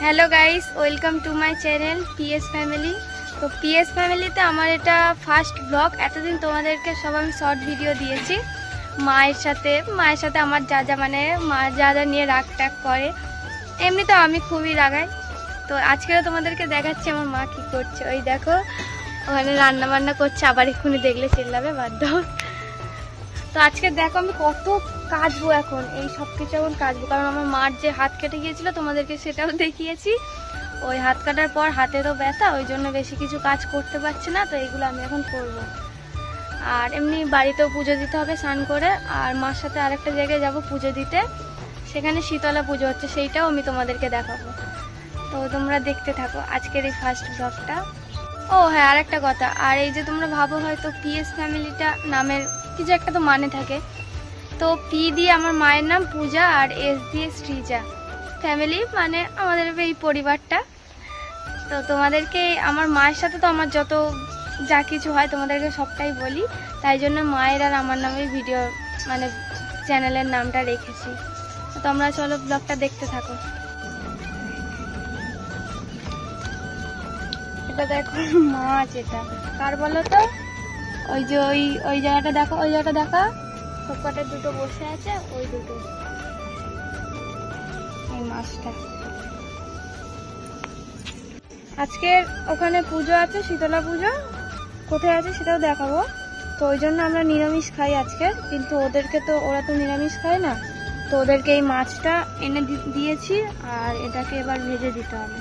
Hello guys, welcome to my channel PS family. তো PS ফ্যামিলিতে আমার এটা ফার্স্ট ব্লগ। এতদিন তোমাদেরকে সব আমি শর্ট ভিডিও দিয়েছি মায়ের সাথে আমার যা মানে মা যা নিয়ে রাগ টাগ করে, এমনি তো আমি খুবই রাগাই। তো আজকেও তোমাদেরকে দেখাচ্ছি আমার মা কি করছে। ওই দেখো ওখানে রান্না বান্না করছে, আবার এক্ষুনি দেখলে চিল্লাবে বাধ্য। তো আজকে দেখো আমি কত কাচবো, এখন এই সব কিছু এখন কাচবো, কারণ আমার মার যে হাত কেটে গিয়েছিল তোমাদেরকে সেটাও দেখিয়েছি। ওই হাত কাটার পর হাতেরও ব্যথা, ওই জন্য বেশি কিছু কাজ করতে পারছে না। তো এইগুলো আমি এখন করব। আর এমনি বাড়িতেও পুজো দিতে হবে স্নান করে, আর মার সাথে আরেকটা জায়গায় যাব পুজো দিতে, সেখানে শীতলা পুজো হচ্ছে, সেইটাও আমি তোমাদেরকে দেখাবো। তো তোমরা দেখতে থাকো আজকের এই ফার্স্ট ব্লগটা। ও হ্যাঁ, আরেকটা কথা, আর এই যে তোমরা ভাবো হয়তো পিএস ফ্যামিলিটা নামের কিছু একটা তো মানে থাকে, তো পি দিয়ে আমার মায়ের নাম পূজা আর এস দিয়ে সৃজা। ফ্যামিলি মানে আমাদের এই পরিবারটা। তো তোমাদেরকে আমার মায়ের সাথে তো আমার যত যা কিছু হয় তোমাদেরকে সবটাই বলি, তাই জন্য মায়ের আর আমার নামে ভিডিও মানে চ্যানেলের নামটা রেখেছি। তো তোমরা চলো ব্লগটা দেখতে থাকো। এটা দেখো মাছ, এটা কার বলো তো? ওই যে ওই জায়গাটা দেখো, ওই জায়গাটা দেখা সবকটা দুটো বসে আছে, ওই দুটো এই মাছটা। আজকের ওখানে পুজো আছে, শীতলা পুজো, কোথায় আছে সেটাও দেখাবো। তো ওই জন্য আমরা নিরামিষ খাই আজকে, কিন্তু ওরা তো নিরামিষ খায় না, তো ওদেরকে এই মাছটা এনে দিয়েছি, আর এটাকে এবার ভেজে দিতে হবে।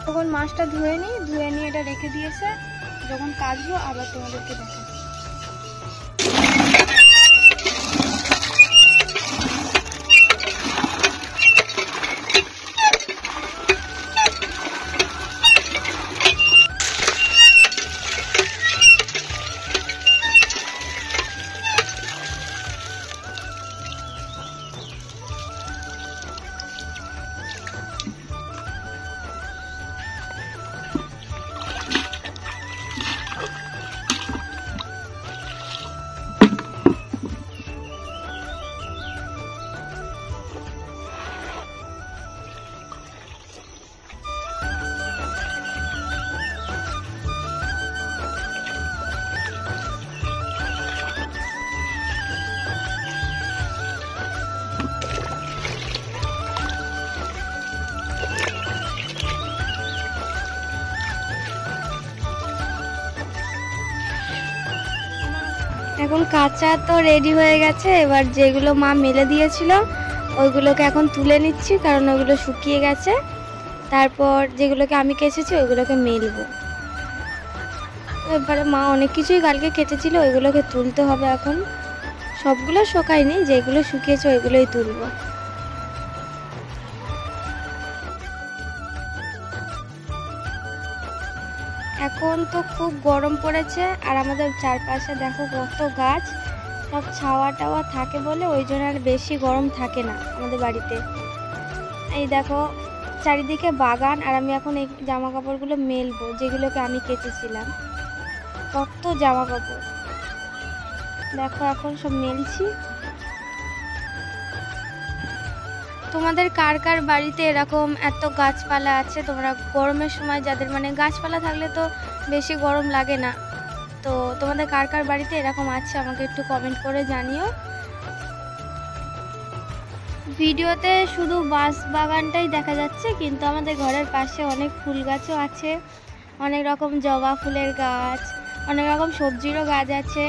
তখন মাছটা ধুয়ে নিয়ে এটা রেখে দিয়েছে, যখন কাটবো আবার তোমাদেরকে দেখাবো। এখন কাঁচা তো রেডি হয়ে গেছে, এবার যেগুলো মা মেলে দিয়েছিল ওইগুলোকে এখন তুলে নিচ্ছি, কারণ ওইগুলো শুকিয়ে গেছে। তারপর যেগুলোকে আমি কেচেছি ওইগুলোকে মেলবো। এবারে মা অনেক কিছুই কালকে কেটেছিল, ওইগুলোকে তুলতে হবে এখন। সবগুলো শুকায়নি, যেগুলো শুকিয়েছে ওইগুলোই তুলবো। এখন তো খুব গরম পড়েছে, আর আমাদের চারপাশে দেখো কত গাছ, সব ছাওয়া টাওয়া থাকে বলে ওই জন্য আর বেশি গরম থাকে না আমাদের বাড়িতে। এই দেখো চারিদিকে বাগান, আর আমি এখন এই জামা কাপড়গুলো মেলবো যেগুলোকে আমি কেচেছিলাম। কত জামা কাপড় দেখো, এখন সব মেলছি। তোমাদের কার কার বাড়িতে এরকম এত গাছপালা আছে? তোমরা গরমের সময় যাদের মানে গাছপালা থাকলে তো বেশি গরম লাগে না, তো তোমাদের কার কার বাড়িতে এরকম আছে আমাকে একটু কমেন্ট করে জানিও। ভিডিওতে শুধু বাঁশ বাগানটাই দেখা যাচ্ছে, কিন্তু আমাদের ঘরের পাশে অনেক ফুল গাছও আছে, অনেক রকম জবা ফুলের গাছ, অনেক রকম সবজিরও গাছ আছে।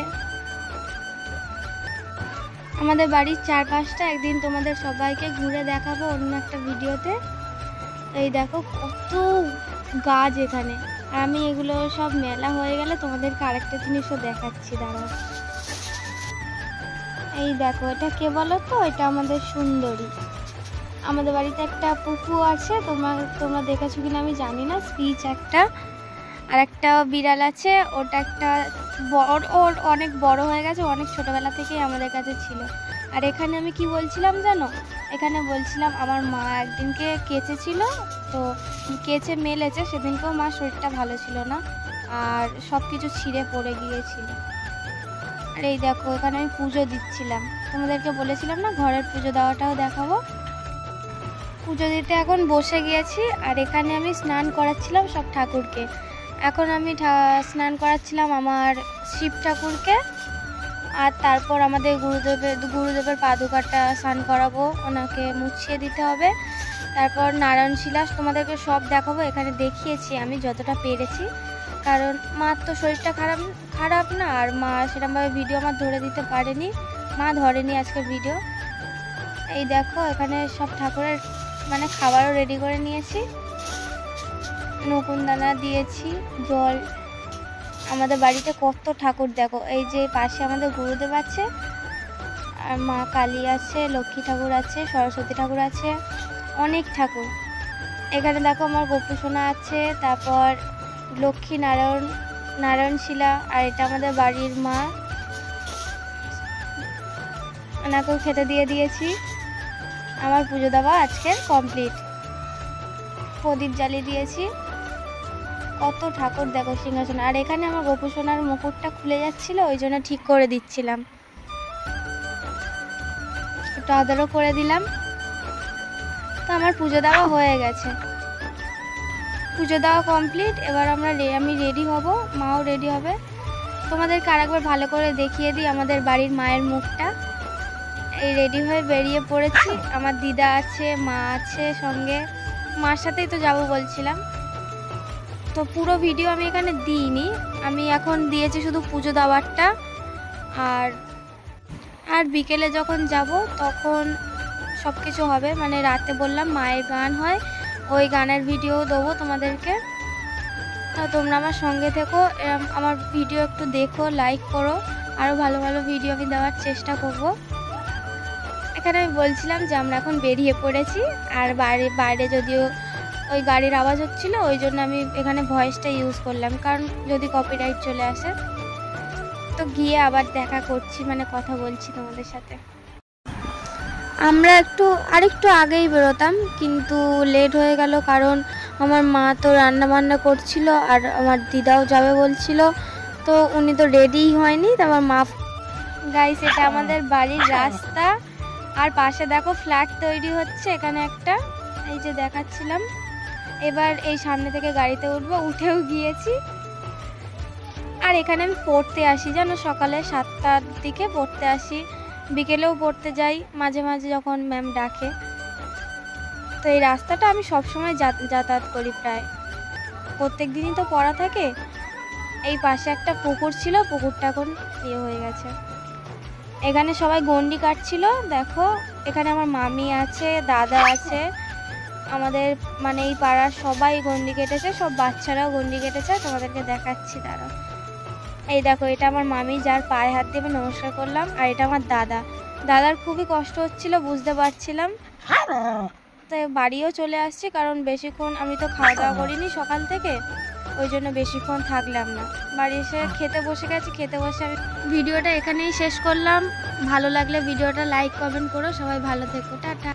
আমাদের বাড়ির চারপাশটা একদিন তোমাদের সবাইকে ঘুরে দেখাবো অন্য একটা ভিডিওতে। এই দেখো কত গাছ এখানে, আর আমি এগুলো সব মেলা হয়ে গেলে তোমাদেরকে আরেকটা জিনিসও দেখাচ্ছি, দাঁড়াও। এই দেখো এটা কে বলো তো? এটা আমাদের সুন্দরী। আমাদের বাড়িতে একটা পুকু আছে, তোমরা দেখেছো কিনা আমি জানি না, স্পিচ একটা। আর একটা বিড়াল আছে, ওটা একটা ওর অনেক বড় হয়ে গেছে, অনেক ছোটবেলা থেকেই আমাদের কাছে ছিল। আর এখানে আমি কি বলছিলাম জানো? এখানে বলছিলাম আমার মা একদিনকে কেচেছিল, তো কেচে মেলেছে, সেদিনকেও মা শরীরটা ভালো ছিল না, আর সব কিছু ছিঁড়ে পড়ে গিয়েছিল। আর এই দেখো এখানে আমি পুজো দিচ্ছিলাম। তোমাদেরকে বলেছিলাম না ঘরের পুজো দেওয়াটাও দেখাবো। পুজো দিতে এখন বসে গিয়েছি, আর এখানে আমি স্নান করাচ্ছিলাম সব ঠাকুরকে। এখন আমি স্নান করাচ্ছিলাম আমার শিব ঠাকুরকে, আর তারপর আমাদের গুরুদেবের পাদুকাটা স্নান করাবো, ওনাকে মুছিয়ে দিতে হবে। তারপর নারায়ণ শিলা তোমাদেরকে সব দেখাবো, এখানে দেখিয়েছি আমি যতটা পেরেছি, কারণ মার তো শরীরটা খারাপ না, আর মা সেরকমভাবে ভিডিও আমার ধরে দিতে পারেনি, মা ধরেনি আজকে ভিডিও। এই দেখো এখানে সব ঠাকুরের মানে খাবারও রেডি করে নিয়েছি, নকুনদানা দিয়েছি, জল। আমাদের বাড়িতে কত ঠাকুর দেখো, এই যে পাশে আমাদের গুরুদেব আছে, আর মা কালী আছে, লক্ষ্মী ঠাকুর আছে, সরস্বতী ঠাকুর আছে, অনেক ঠাকুর। এখানে দেখো আমার গোপু সোনা আছে, তারপর লক্ষ্মী নারায়ণ শিলা, আর এটা আমাদের বাড়ির মা, ওনাকেও খেতে দিয়ে দিয়েছি। আমার পুজো দেওয়া আজকের কমপ্লিট, প্রদীপ জ্বালিয়ে দিয়েছি। কত ঠাকুর দেখো সিংহাসন। আর এখানে আমার গোপু সোনার মুকুটটা খুলে যাচ্ছিল, ওই জন্য ঠিক করে দিচ্ছিলাম, একটু আদরও করে দিলাম। তো আমার পুজো দেওয়া হয়ে গেছে, পুজো দেওয়া কমপ্লিট। এবার আমি রেডি হব, মাও রেডি হবে। তোমাদেরকে আরেকবার ভালো করে দেখিয়ে দিই আমাদের বাড়ির মায়ের মুখটা। এই রেডি হয়ে বেরিয়ে পড়েছি, আমার দিদা আছে, মা আছে সঙ্গে, মার সাথেই তো যাব বলছিলাম। তো পুরো ভিডিও আমি এখানে দিইনি, আমি এখন দিয়েছি শুধু পুজো দেওয়ারটা। আর বিকেলে যখন যাব তখন সব কিছু হবে, মানে রাতে বললাম মায়ের গান হয়, ওই গানের ভিডিও দেবো তোমাদেরকে। তা তোমরা আমার সঙ্গে থেকো, আমার ভিডিও একটু দেখো, লাইক করো, আরও ভালো ভালো ভিডিও আমি দেওয়ার চেষ্টা করব। এখানে আমি বলছিলাম যে আমরা এখন বেরিয়ে পড়েছি, আর বাইরে যদিও ওই গাড়ির আওয়াজ হচ্ছিল, ওই জন্য আমি এখানে ভয়েসটা ইউজ করলাম, কারণ যদি কপিরাইট চলে আসে। তো গিয়ে আবার দেখা করছি, মানে কথা বলছি তোমাদের সাথে। আমরা আরেকটু আগেই বেরোতাম, কিন্তু লেট হয়ে গেল, কারণ আমার মা তো রান্না বান্না করছিল, আর আমার দিদাও যাবে বলছিল, তো উনি তো রেডিই হয়নি। তারপর মা গাইস, এটা আমাদের বাড়ির রাস্তা, আর পাশে দেখো ফ্ল্যাট তৈরি হচ্ছে এখানে একটা, এই যে দেখাচ্ছিলাম। এবার এই সামনে থেকে গাড়িতে উঠেও গিয়েছি। আর এখানে আমি পড়তে আসি, জানো, সকালে 7টার দিকে পড়তে আসি, বিকেলেও পড়তে যাই মাঝে মাঝে যখন ম্যাম ডাকে। তো এই রাস্তাটা আমি সবসময় যাতায়াত করি, প্রায় প্রত্যেক দিনই তো পড়া থাকে। এই পাশে একটা পুকুর ছিল, পুকুরটা এখন হয়ে গেছে। এখানে সবাই গন্ডি কাটছিল, দেখো এখানে আমার মামি আছে, দাদা আছে, আমাদের মানে এই পাড়ার সবাই গন্ডি কেটেছে, সব বাচ্চারাও গন্ডি কেটেছে। তোমাদেরকে দেখাচ্ছি, দাঁড়াও। এই দেখো, এটা আমার মামি, যার পায়ে হাত দিয়ে নমস্কার করলাম, আর এটা আমার দাদার খুবই কষ্ট হচ্ছিল, বুঝতে পারছিলাম। তো বাড়িও চলে আসছি, কারণ বেশিক্ষণ আমি তো খাওয়া দাওয়া করিনি সকাল থেকে, ওই জন্য বেশিক্ষণ থাকলাম না। বাড়ি এসে খেতে বসে গেছি, খেতে বসে আমি ভিডিওটা এখানেই শেষ করলাম। ভালো লাগলে ভিডিওটা লাইক কমেন্ট করো, সবাই ভালো থেকো, টাটা।